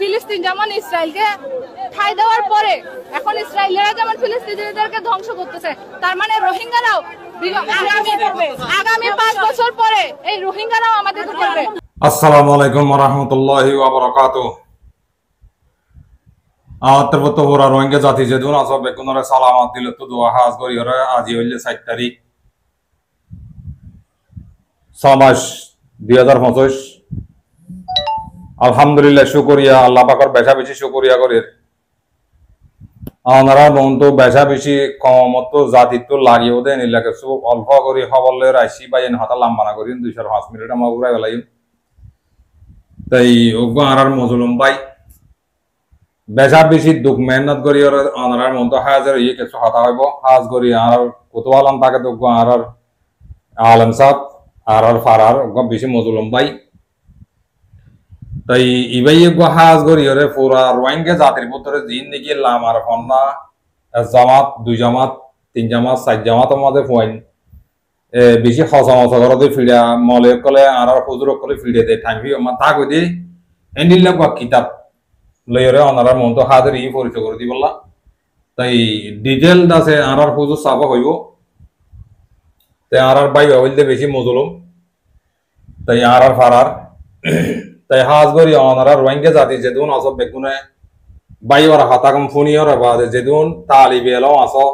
ফিলিস্তিন যেমন ইসরায়েলকে ঠাঁই দেওয়ার পরে এখন ইসরায়েলেরা যেমন ফিলিস্তিনিদেরকে ধ্বংস করতেছে, তার মানে রোহিঙ্গারাও আগামী 5 বছর পরে এই রোহিঙ্গারাও আমাদের করবে। আসসালামু আলাইকুম ওয়া রাহমাতুল্লাহি ওয়া বারাকাতুহু। আতরবত ওরা রোহিঙ্গা জাতি যে দুন আসব বেকুনরে সালামাত দিল তো দোয়া হাজ করি ওরা আজি হইলে 7 তারিখ 6 মাস 2025। আলহামদুলিল্লাহ শুকরিয়া আল্লাহ পাকের বেশা বেশি শুকরিয়া করি। আনারা নন তো বেশা বেশি কমত জাতি তো লাগিও দেন ইলাকে সব অল্প করি হবলে রাইসি বাইন হাতা লাম্বানা করি 205 মিনিট আমা উড়াই গলাই। তাই ওগো আনার মজলুম ভাই বেশা বেশি দুঃখ মেহনত করি ওর আনার মন তো হাজার ইয়ে কিছু হাতা হইব হাজ করি আর কত আলম তাকে তো ওগো আনার আলম সাহেব আর ফারার ওগো বেশি মজলুম ভাই। তাই ইবাই ওগো হাজ করি ওরে পুরা রোহিঙ্গা জাতির ভিতরে জিন্দেগি লাম আর ফন্না জামাত 2 জামাত 3 জামাত 4 জামাত আমাদের পয়েন্ট বেশি হসামসা করে ফিরা মলে কলে আর হুজুর কলে ফিরে দেয় থাকবি আমার তা কই দি এন্ডিল্লা বা কিতাব লইরে অনারার মন তো হাজার ই পরিচয় করে দি বললা। তাই ডিটেল আছে আর হুজুর সাবা হইব তাই আর ভাই হইলতে বেশি মজলুম তাই আর ফারার তাই হাজ করি অনারা রোহিঙ্গা জাতি যেদিন আসব বেগুনে বাই ওর হাতাকম ফুনি ওর বাদে যেদিন তালিবে এলো আসো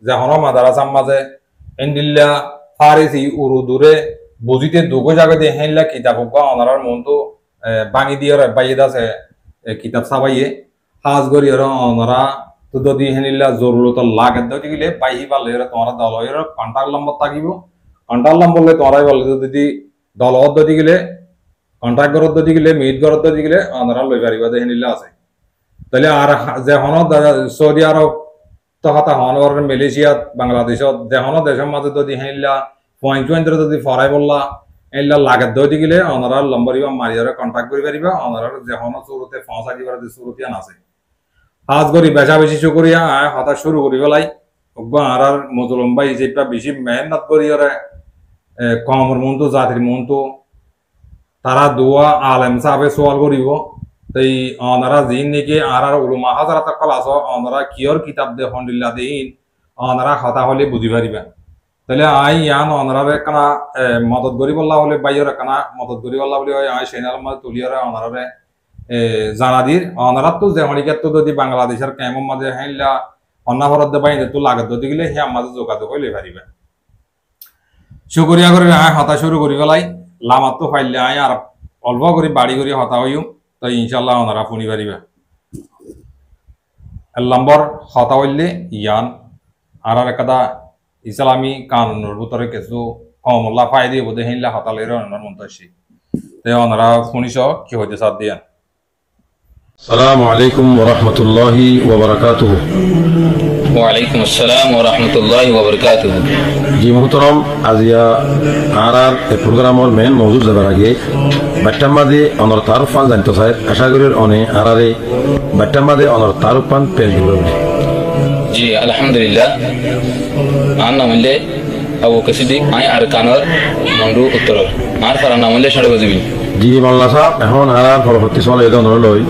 যখন মাদারাসার মাঝে এন্ডিল্লা ফারিসি উর্দুরে বুঝিতে দুগো জায়গা দিয়ে হেনলা কিতাব অনারার মন তো বাঙি দিয়ে বাইয়ে আছে কিতাব সাবাইয়ে হাজ করি অনারা তো যদি হেনিল্লা জরুরত লাগে দিলে বাইহি পারলে তোমার দল কন্টার নম্বর থাকিব কন্টার নম্বর তোমরাই বলে যদি দল দি গেলে কন্ট্রাক্ট গরত দি গেলে মিট গরত দি গেলে অনারা লই পারিবা হেনিল্লা আছে। তাহলে আর যে হন সৌদি আরব তহতা হন মালয়েশিয়া বাংলাদেশত যেহন দেশের মাঝে যদি হেনিল্লা পয়েন্ট যদি ফরাই বললা এলা লাগে দি গেলে অনারা লম্বরিবা মারিয়ারে কন্ট্রাক্ট করি পারিবা অনারা যেহন শুরুতে পৌঁছা দিবার যে শুরুতিয়ান আছে হাজ করি বেশা বেশি শুকরিয়া হতা শুরু করি পেলাই আর মজলুম ভাই যেটা বেশি মেহনত করি ওরে কমর মনতো জাতির মনতো তারা দোয়া আলেম সাহেবে সোয়াল করিব। তাই অনারা জিন নাকি আর উলুমা হাজারা তকল আস অনারা কিয়র কিতাব দে হন্ডিল্লা দিন অনারা হতা হলে বুঝি পারিবা। তাহলে আই ইয়ান অনারে কানা মদত করি বললা হলে বাইর কানা মদত করি বললা বলে আই সেনাল মাঝে তুলিয়ারে অনারে জানা দির অনারা তো যে হরিকার তো যদি বাংলাদেশের কেমন মাঝে হেনলা অন্না ভরত বাইরে তো লাগত যদি গেলে হে মাঝে যোগাযোগ হইলে পারিবা। শুকরিয়া করে আয় হতা শুরু করি পেলাই লামাত তো ফাইলে আয় আর অল্প করে বাড়ি করে হতা হইও তাই ইনশাল্লাহ ওনারা শুনি পারিবা। নম্বর হতা হইলে ইয়ান আর একটা ইসলামী কানুনের ভিতরে কিছু কমল্লা ফাই দিয়ে বোধ হেনলা হতা লইরে অনার মন আসি তাই ওনারা শুনিস কি হইতে সাথ দিয়া। আসসালামু আলাইকুম ওয়া রাহমাতুল্লাহি ওয়া বারাকাতুহু। ওয়া আলাইকুম আসসালাম ওয়া রাহমাতুল্লাহি ওয়া বারাকাতুহু। জি মুহতারাম আজিয়া আর এই প্রোগ্রামের মেন মওজু যাবার আগে বাট্টামাদে অনর তারুফান জানতে চাই আশা করি অনে আরারে বাট্টামাদে অনর তারুফান পেশ দিবে। জি আলহামদুলিল্লাহ আর নামলে আবু কাসিদিক আই আর কানর মন্ডু উত্তর আর ফারা নামলে সাড়ে গজিবিন। জি মাল্লা সাহেব এখন আর পরবর্তী সময় এই ধরনের লই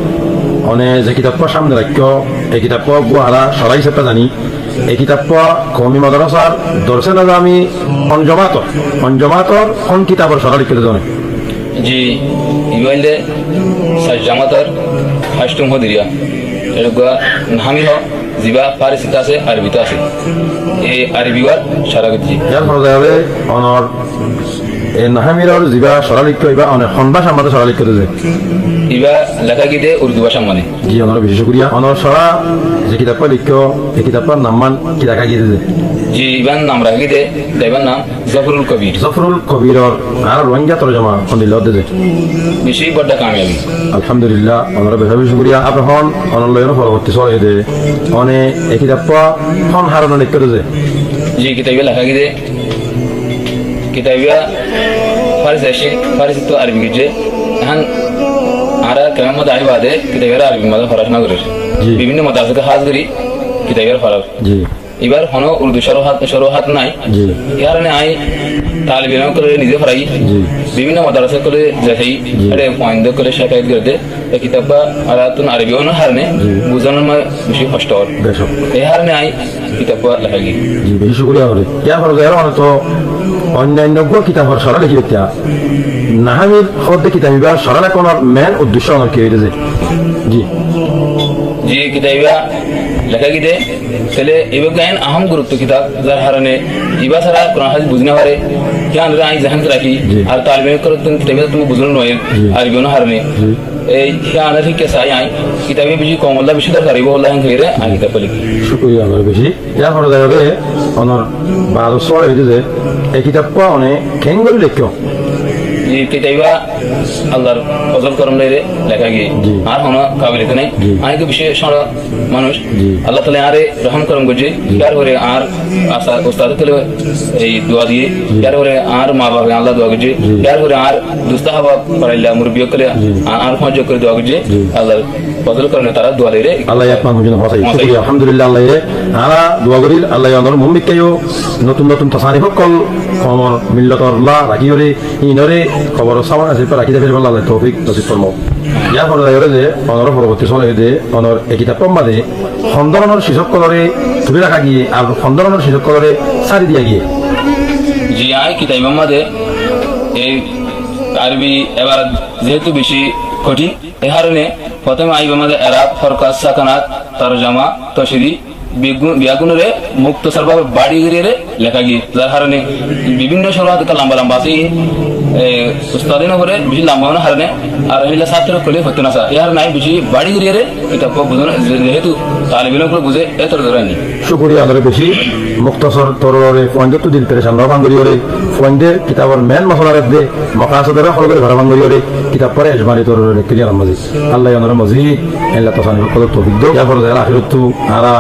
অনে যে কিতাব সামনে রাখো এই কিতাব হারা সরাই হিসেবে জানি এই কিতাব কমি মাদ্রাসার দর্শে না আমি অঞ্জমাতর কোন কিতাবের সরা লিখতে জানে। জি ইমাইলে সাজামাতর ফাস্টুম হদিরিয়া এরগা নামি হ জিবা ফারিসিতে আছে আরবিতে আছে এই আরবিওয়ার সারা গজি যার ফলে যাবে অনর এই নাহামিরর জিবা সরা লিখতে হইবা অনেক খন্ডা সামনে সরা লিখতে যায় ইবা লেখা গিয়ে উর্দু ভাষা মানে। জি অনর বিশেষ শুকরিয়া অনর সরা যে কিতাব লিখো এই কিতাবের নামমান কি লেখা গিয়ে জি ইবান নাম রাখি দে দেবার নাম জফরুল কবির। জফরুল কবিরর আর রোহিঙ্গা তরজমা খন্ডিল দে বেশি বড় কামিয়াবি আলহামদুলিল্লাহ অনর বেশি শুকরিয়া আপন অনর লয়ন পরবর্তী সময় দে অনে এই কিতাব কোন হারন লিখতে দে। জি কিতাবে লেখা গিয়ে কিতাবিয়া ফারিসি তো আরবি গিয়ে এখন আর কেমন মধ্যে আই বাদে কিতাবের আরবি মধ্যে পড়াশোনা করে বিভিন্ন মাদ্রাসাকে হাজ করি কিতাবের ফরার। জি এবার হন উর্দু সরহাত নাই জি এই কারণে আই তালিব ইলম করে নিজে পড়াই জি বিভিন্ন মাদ্রাসা করে যাই আরে পয়েন্ট করে শেখায়ত করে দে কিতাবা আরাতুন আরবি ওন হারনে বুঝানোর মা বেশি কষ্ট হয় বেশ এই হারনে আই কিতাবা লেখাগি জি বেশি শুক্রিয়া করে ইয়া করো যারা তো অন্যান্য কিতাবের সরা লিখি দিয়া নাহামির হদ্দে কিতাবিবা সরা কোনার মেন উদ্দেশ্য আমার কি হইছে জি জি কিতাবা লেখাগি দে তাহলে এবার গায়ন আহম গুরুত্ব কিতাব যার হারনে ইবা ছাড়া কোরআন হাদিস বুঝনা পারে জ্ঞান রাই জাহান রাখি আর তালিমে করে কিতাবে তুমি বুঝলো নয় আরবি ওন হারনে এই জ্ঞান ঠিক কে চাই আই কিতাবে বেশি কম হল্লা বেশি দরকার ইবা হল্লা হান কইরে আই কিতাব লিখি শুক্রিয়া করে বেশি ইয়া করো যারা অনর বারো সরা হইছে এই কিতাবটা অনেক কেঙ্গল লেখো এই কিতাবা আল্লাহর ফজল করম লাইরে লেখা গিয়ে আর হনো কাবিলিতে নাই আইকে বিশেষ মানুষ আল্লাহ তাআলা আরে রহম করম গজে ইয়ার করে আর আসা উস্তাদ তলে এই দোয়া দিয়ে ইয়ার করে আর মা বাবা আল্লাহ দোয়া গজে ইয়ার করে আর দুস্তাহাবা পড়াইলা মুরবিয় করে আর ফজ করে দোয়া গজে আল্লাহর ফজল করনে তারা দোয়া লাইরে আল্লাহ আপনার মুজিন হসাই শুকরিয়া আলহামদুলিল্লাহ আল্লাহ আরা দোয়া করিল আল্লাহ অনর মুমিকায়ো নতুন নতুন তাসারিফ কল কমর মিল্লাতর লা রাখিয়রে ইনরে খবর সামান আছে পর রাখি দেবের আল্লাহ তৌফিক নসিব ফরমাও ইয়া পর দায়রে যে অনর পরবর্তী চলে দে অনর একিটা পম্মাদে খন্দরনের শিশক কলরে তুলে রাখা গিয়ে আর খন্দরনের শিশক কলরে সারি দিয়া গিয়ে জি আই কিতাব মামাদে এই আরবি এবার যেহেতু বেশি কঠিন এই কারণে প্রথমে আইব আমাদের এরাব ফরকাত সাকানাত তরজমা তশরিহ বিয়াগুনরে মুক্তসরভাবে বাড়ি গিয়ে লেখা গিয়ে যার কারণে বিভিন্ন সরহাত লম্বা লম্বা আছে উস্তাদিন করে বেশি লম্বা না হারনে আর এগুলা ছাত্র করলে হতো না ইয়ার নাই বেশি বাড়ি গিয়ে এটা বুঝানো যেহেতু তালিব ইলম করে বুঝে এত ধরেনি শুকরিয়া আল্লাহর বেশি মুক্তসর তররে পয়েন্ট তো দিল পেরেশান রবান করিরে পয়েন্টে কিতাবের মেন মশলারে দে মকাসদের হল করে ভরবান করিরে কিতাব পরে এজমারি তররে ক্লিয়ার মজিদ আল্লাহ আনার মজিদ আল্লাহ তাসানি কত তৌফিক দাও ইয়া ফরজ আখিরাত আরা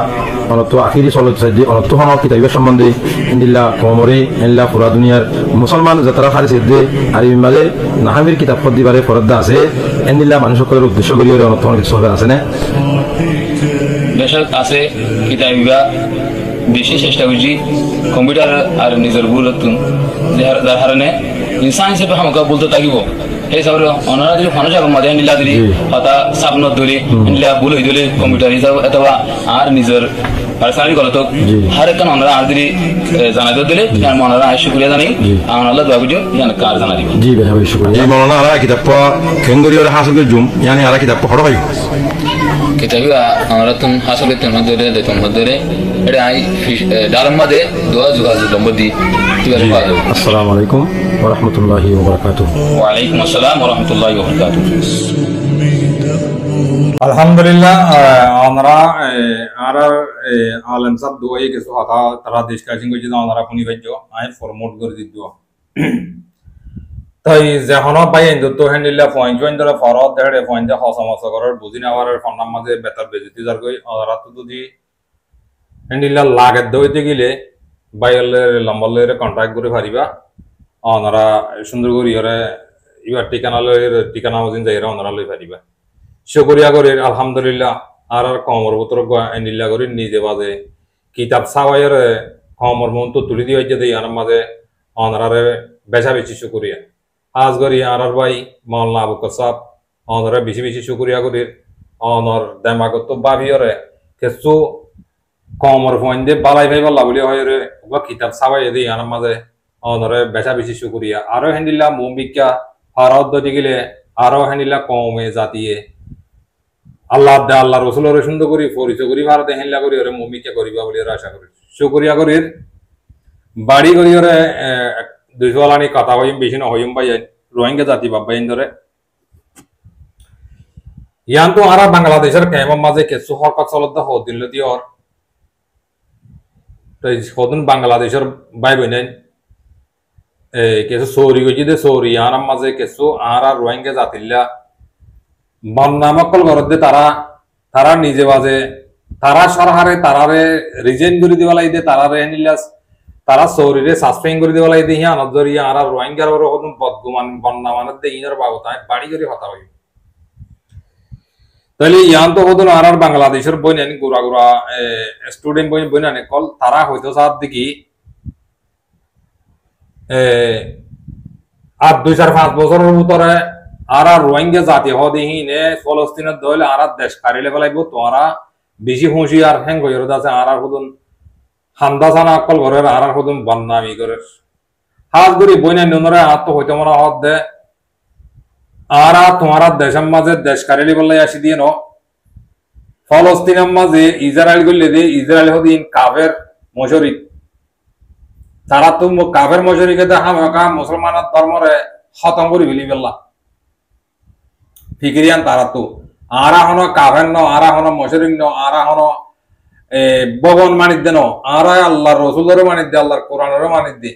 অনতো আখিরি চলত সাইদি অনতো হন কিতাবের সম্বন্ধে ইন্দিল্লাহ কমরে ইল্লা পুরা দুনিয়ার মুসলমান যাত্রা খারিছে দে আর ইমালে নাহামির কিতাব পদিবারে ফরদা আছে ইন্দিল্লাহ মানুষের উদ্দেশ্য করিয়ে অনতো কিছু আছে না বেশক আছে কিতাবিবা বেশি চেষ্টা করছি কম্পিউটার আর নিজের ভুল যার কারণে ইনসান হিসেবে আমাকে বলতে থাকিব এই সব অনারা যদি ফোন যাব মাঝে নিলা দিলি হতা স্বপ্ন ধরে নিলা ভুল হয়ে দিলে কম্পিউটার হিসাব অথবা আর নিজের পার্সোনালি গলত হর একটা অনারা আর দিলি জানাই দিলে অনারা আয় শুক্রিয়া জানাই আল্লাহ দোয়া করছি জান কার জানা দিব জি ভাই শুক্রিয়া এই মৌলানা আরা কিতাব কেঙ্গরিয়র হাসিল করে জুম ইয়ানি আরা কিতাব পড়া ভাই কিতাবিবা আমরা তুম হাসিল করতে মধ্যে দে তুম মধ্যে এটা আই ডালম মাঝে দোয়া যোগাযোগ নম্বর দি আসসালামু আলাইকুম ওয়া রাহমাতুল্লাহি ওয়া বারাকাতুহু ওয়া আলাইকুম আসসালাম ওয়া রাহমাতুল্লাহি ওয়া বারাকাতুহু আলহামদুলিল্লাহ আমরা আর আলেম সাহেব দুই কিছু কথা তারা ডিসকাশন করছি আমরা শুনি পাইছ আই ফরমোট করে দিত তাই যখন পাই তো হ্যান্ডিল্লা পয়েন্ট ধরে ফরত দেড়ে পয়েন্টে হসমস করার বুঝি নেওয়ার ফোনার মাঝে বেতার বেজিতি যার কই ওরা তো যদি হ্যান্ডিল্লা লাগের দইতে গেলে বাইলের লম্বলের কন্ট্যাক্ট করে পারিবা ওনারা সুন্দর করে ইবার ঠিকানা মজিন যাই ওনারা লই পারিবা শুকরিয়া করি আলহামদুলিল্লাহ আর কমর বতর এন্ডিল্লা করি নিজে বাজে কিতাব সাওয়াইয়ের কমর মন তো তুলি দিয়ে যে দেই আমার মাঝে ওনারে বেশা বেশি শুকরিয়া আজ করি আর ভাই মাওলানা আবু কাসাব ওনারে বেশি বেশি শুকরিয়া করি অনর দেমাগত বাবিয়রে কিছু কমর পয়েন্ট দিয়ে বালাই ভাই বলা বলি হয় রে বা কিতাব সাবাই দিই আমার মাঝে অনরে বেশা বেশি শুকরিয়া আরো হ্যান্ডিল্লা মুম্বিকা ফারাদ গেলে আরো হ্যান্ডিল্লা কমে জাতিয়ে আল্লাহ আল্লাহ রসুলের সুন্দর করি পরিচয় করি ভারতে হেল্লা করি ওরে মুম্বিকা করিবা বলে আশা করি শুকরিয়া করি বাড়ি করি ওরে দুইশালানি কথা হইম বেশি না হইম পাই রোহিঙ্গা জাতি বাবাইন ধরে ইয়ান তো আর বাংলাদেশের কেমন মাঝে কিছু হরকত চলত হদিন দিয়র সদন বাংলাদেশের বাই বোনেন কিছু সৌরি গেছি দে সৌরি আর মাঝে কিছু আর রোহিঙ্গা জাতিল্লা বন্যামকল ঘরতে তারা নিজে বাজে তারা সরকারে তারারে রিজেন করে দিবা লাগি দে তারারে নিলা তারা সৌরিরে সাসপেন্ড করে দিবা লাগি দে হিয়া নজরি আর রোহিঙ্গার ওর বদগুমান বন্যা মানে দে ইনার বাবতায় বাড়ি করে কথা হই তাহলে ইয়ান তো হতো আর বাংলাদেশের বই নেন গুড়া গুড়া স্টুডেন্ট বই নেন কল তারা হয়তো সাত দিকে আর 2-4-5 বছরের ভিতরে আর রোহিঙ্গা জাতি হদিহীনে ফলস্তিনের দলে আর দেশ কারিলে ফেলাইব তোরা বেশি হুঁশিয়ার হ্যাং হইর আছে আর হুদুন হামদা সানা অকল ঘরের আর হুদুন বন্নামি করে হাজ গুরি বইনা ননরে আত তো হইতে মরা হদ দে আর তোমার দেশের মাঝে দেশ কারিলে বলে আসি দিয়ে ন ফলস্তিনের মাঝে ইসরায়েল গুলি দে ইসরায়েল হদিন কাফের মশরিক তারা তো কাফের মশরিকে হামাকা মুসলমানের ধর্মরে খতম করে ফেলি ফেললা ফিকিরিয়ান তারা তো আরা হন কাফের ন আরা হন মশরিক ন আরা হন ভগবান মানিত দে ন আরা আল্লাহর রসুলেরও মানিত দে আল্লাহর কোরআনেরও মানিত দে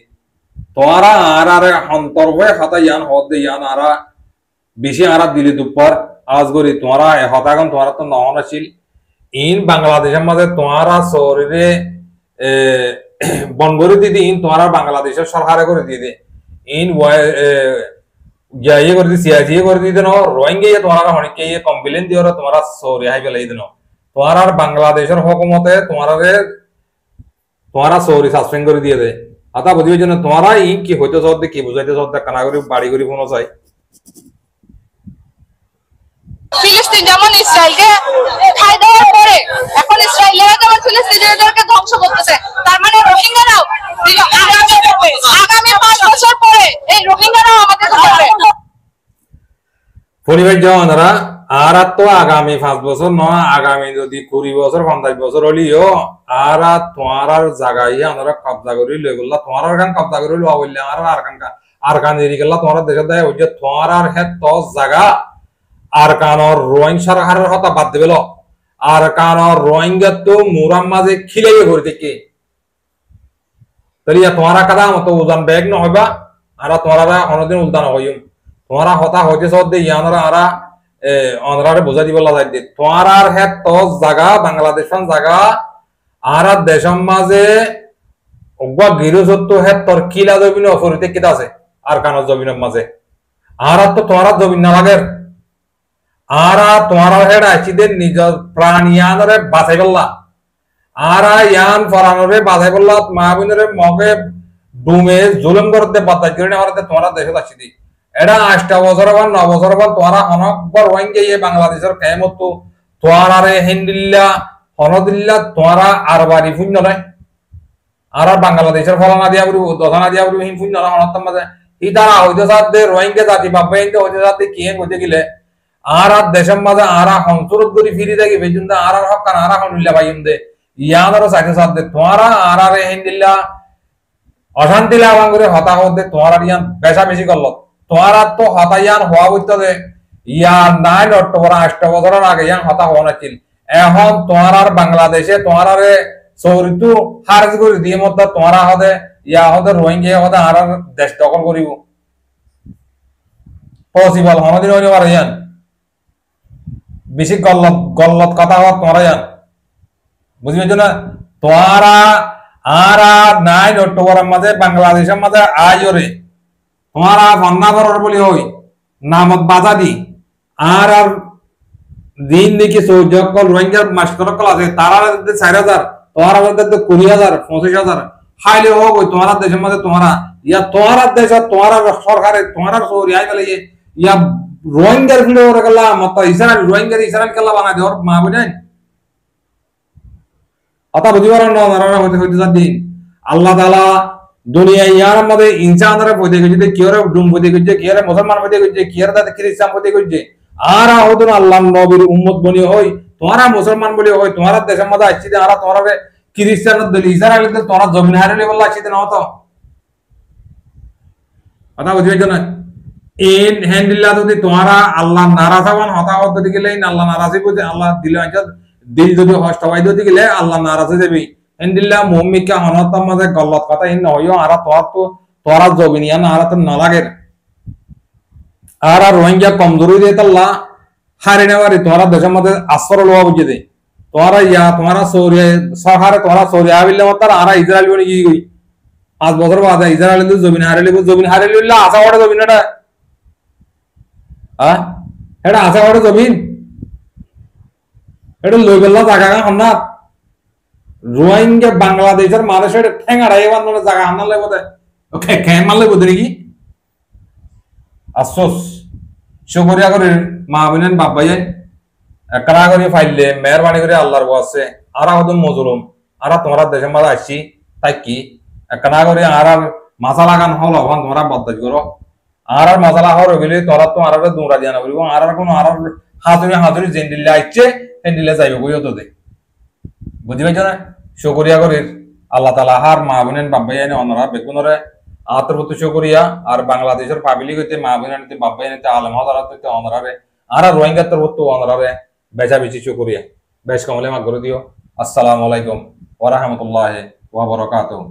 তোরা আর আরে অন্তর হয়ে হাতা ইয়ান হদ দে ইয়ান আরা বেশি আরা দিলি দুপার আজ করি তোরা হতাগন তোরা তো নহন আছিল ইন বাংলাদেশের মাঝে তোরা শরীরে বনগরি দিদি ইন তোরা বাংলাদেশের সরকারে করে দিয়ে দে ইন ইয়ে করে দি সিয়াসি করে দিয়ে দেন রোহিঙ্গা তোরা অনেকে কমপ্লেন দিয়ে তোমরা সরি হাই ফেলাই দেন তোরা বাংলাদেশের হকুমতে তোরা সরি সাসপেন্ড করে দিয়ে দে আতা বুঝির জন্য তোমরা ই কি হইতে সদ কি বুঝাইতে সদ কানা করে বাড়ি করে ফোন চাই ফিলিস্তিন যেমন ইসরায়েলকে ঠাই দেওয়ার পরে এখন ইসরায়েলেরা যেমন ফিলিস্তিনিদেরকে ধ্বংস করতেছে তার মানে রোহিঙ্গারাও আগামী 5 বছর পরে এই রোহিঙ্গারাও আমাদের ধরবে পরিবার জওয়ানরা আর তো আগামী 5 বছর নয় আগামী যদি 20 বছর 50 বছর হলিও আর তোমার জায়গায় আমরা কবজা করি লই গেল তোমার গান কবজা করি লওয়া বললে আর কান দেরি গেল তোমার দেশে দেয় ওই যে তোমার আর হে তো জায়গা আর কানর রোহিং সরকারের হতা বাদ দেবেল আর কানর রোহিঙ্গা তো মুরাম মাঝে খিলাই করে দেখে তাহলে তোমার কাদা মতো উজান ব্যাগ ন হইবা আর তোমারা অন্যদিন উদ্যান হইম তোমারা হতা হইতে সদ দে ইয়ানরা আরা অনরারে বোঝা দিব লাগাই দে তোমার আর হে তো জায়গা বাংলাদেশন জায়গা আর দেশম মাঝে ওগা গিরুজত্ব হে তোর কিলা জমিন অফরিতে কিতা আছে আর কানর জমিনের মাঝে আর তো তোমার জমিন না লাগে আর তোমার হেড আইছিদের নিজ প্রাণ ইয়ানরে বাঁচাই বললা আর ইয়ান ফরানরে বাঁচাই বললা মাহবিনরে মগে ডুমে জুলুম করতে বাতাই করে আমাদের তোমার দেশে আসছি দি এটা 8 বছর বা 9 বছর বা তোমারা অনকবার ওয়াইঙ্গে এই বাংলাদেশের কেমত তো তোমারে হিন্দিল্লা হনদিল্লা তোমারা আর বাড়ি শূন্য নয় আর বাংলাদেশের ফলানা দিয়া বলি দশনা দিয়া বলি হিম শূন্য না হনতম মাঝে ই তারা হইতে সাথে রোহিঙ্গা জাতি বাবা হিন্দে হইতে সাথে কি হইতে গেলে আর দেশের মাঝে আর হংসুরত করি ফিরি থাকি বেজুন আর হকান আর হনুল্লা ভাইম দে ইয়াদারও সাথে সাথে তোমারা আর হিন্দিল্লা অশান্তি লাগান করে হতা হতে তোমার ইয়ান বেশা বেশি করল তোমার তো হতা ইয়ান হওয়া বলতে দে ইয়ান 9 অক্টোবর 8 বছরের আগে ইয়ান হতা হওয়া নাছিল এখন তোমার আর বাংলাদেশে তোমার আরে সৌরিতু হারজ করে দিয়ে মধ্যে তোমারা হতে ইয়া হতে রোহিঙ্গা হতে আর দেশ দখল করিব পসিবল হনদিন হইতে পারে ইয়ান বেশি গল্লত কথা হওয়া তোমরা জান বুঝবেন না তোরা আর 9 অক্টোবরের মাঝে বাংলাদেশের মাঝে আজরে তোমরা ফন্নাবর বলি হই নামত বাধা দি আর দিন দেখি সৌজকল রোহিঙ্গার মাস্টারকল আছে তারা 4000 তোমার 20,000 25,000 হাইলে হোক ওই তোমার দেশের মাঝে তোমরা ইয়া তোমার দেশ তোমার সরকারে তোমার সৌরি আই গেলে ইয়া রোহিঙ্গার ভিডিও করে গেলা মত ইসরায়েল রোহিঙ্গার ইসরায়েল কেলা বানাই দেওয়ার মা বুঝেন অতা বুঝিবার না নারায়ণ হইতে হইতে দিন আল্লাহ তাআলা দুনিয়া ইয়ার মধ্যে ইনসানরে পয়দা কইছে কিয়রে ডুম পয়দা কইছে কিয়রে মুসলমান পয়দা কইছে কিয়রে দাতে খ্রিস্টান পয়দা কইছে আর আহুদুন আল্লাহর নবীর উম্মত বনি হই তোমরা মুসলমান বলি হই তোমার দেশের মধ্যে আইছি আর তোমরা খ্রিস্টানের দল ইসরায়েলের দল তোমরা জমিন হারিলে বললা আইছি না হতো কথা বুঝিবেন না ইন হ্যান্ডিল্লা যদি তোমরা আল্লাহ নারাজ হন হতা হতে গেলে আল্লাহ নারাজি বুঝে আল্লাহ দিল দিল যদি হষ্ট হওয়াই দিতে গেলে আল্লাহ নারাজ হয়ে যাবে হ্যান্ডিল্লা মুমিকা হনতার মাঝে গল্লত কথা ইন হইও আর তোরা জবিনিয়া না আর তো না লাগে আর রোহিঙ্গা কমজোরি দিয়ে আল্লাহ হারে নেওয়ারি তোমরা দেশের মধ্যে আশ্রয় লওয়া বুঝে দে তোমরা ইয়া তোমরা সৌরিয়া সহারে তোমরা সৌরিয়া বিলে মত আর ইসরায়েল বনি কি 5 বছর বাদে ইসরায়েল জমিন হারিলে আশা করে জমিনটা এটা আশা করে জমিন এটা লই বেলা জায়গা হন্নাত রোহিঙ্গা বাংলাদেশের মানুষের ঠেঙাড়াই বান্ধব জায়গা হান্না লাগবে ওকে খেয়ে মারলে বোধ নাকি আফসোস শুকরিয়া করে মা বোনেন বাপ ভাইয়েন একরা করে ফাইলে মেহরবানি করে আল্লাহর আছে আর হদম মজলুম আর তোমরা দেশের মাঝে আসছি তাই কি একরা করে আর মাথা লাগান হল হন তোমরা বদাজ করো আর মশলা হওয়ার গেলে তোরা তো আর দৌড়া দিয়া না বলবো আর কোনো আর হাতুড়ি জেন্ডিলে আসছে হেন্ডিলে যাইবে বইও তো দে বুঝি পাইছ না শুকরিয়া করে আল্লাহ তালা হার মা বোনেন বাপ ভাই এনে অনরা বেগুনরে আতর প্রতি শুকরিয়া আর বাংলাদেশের পাবলিক হইতে মা বোনেন হইতে বাপ ভাই হইতে আলম হদারাত হইতে অনরারে আর রোহিঙ্গা তোর প্রতি অনরারে বেচা বেচি শুকরিয়া বেশ কমলে মা করে দিও আসসালামু আলাইকুম ওয়া রাহমাতুল্লাহি ওয়া বারাকাতুহু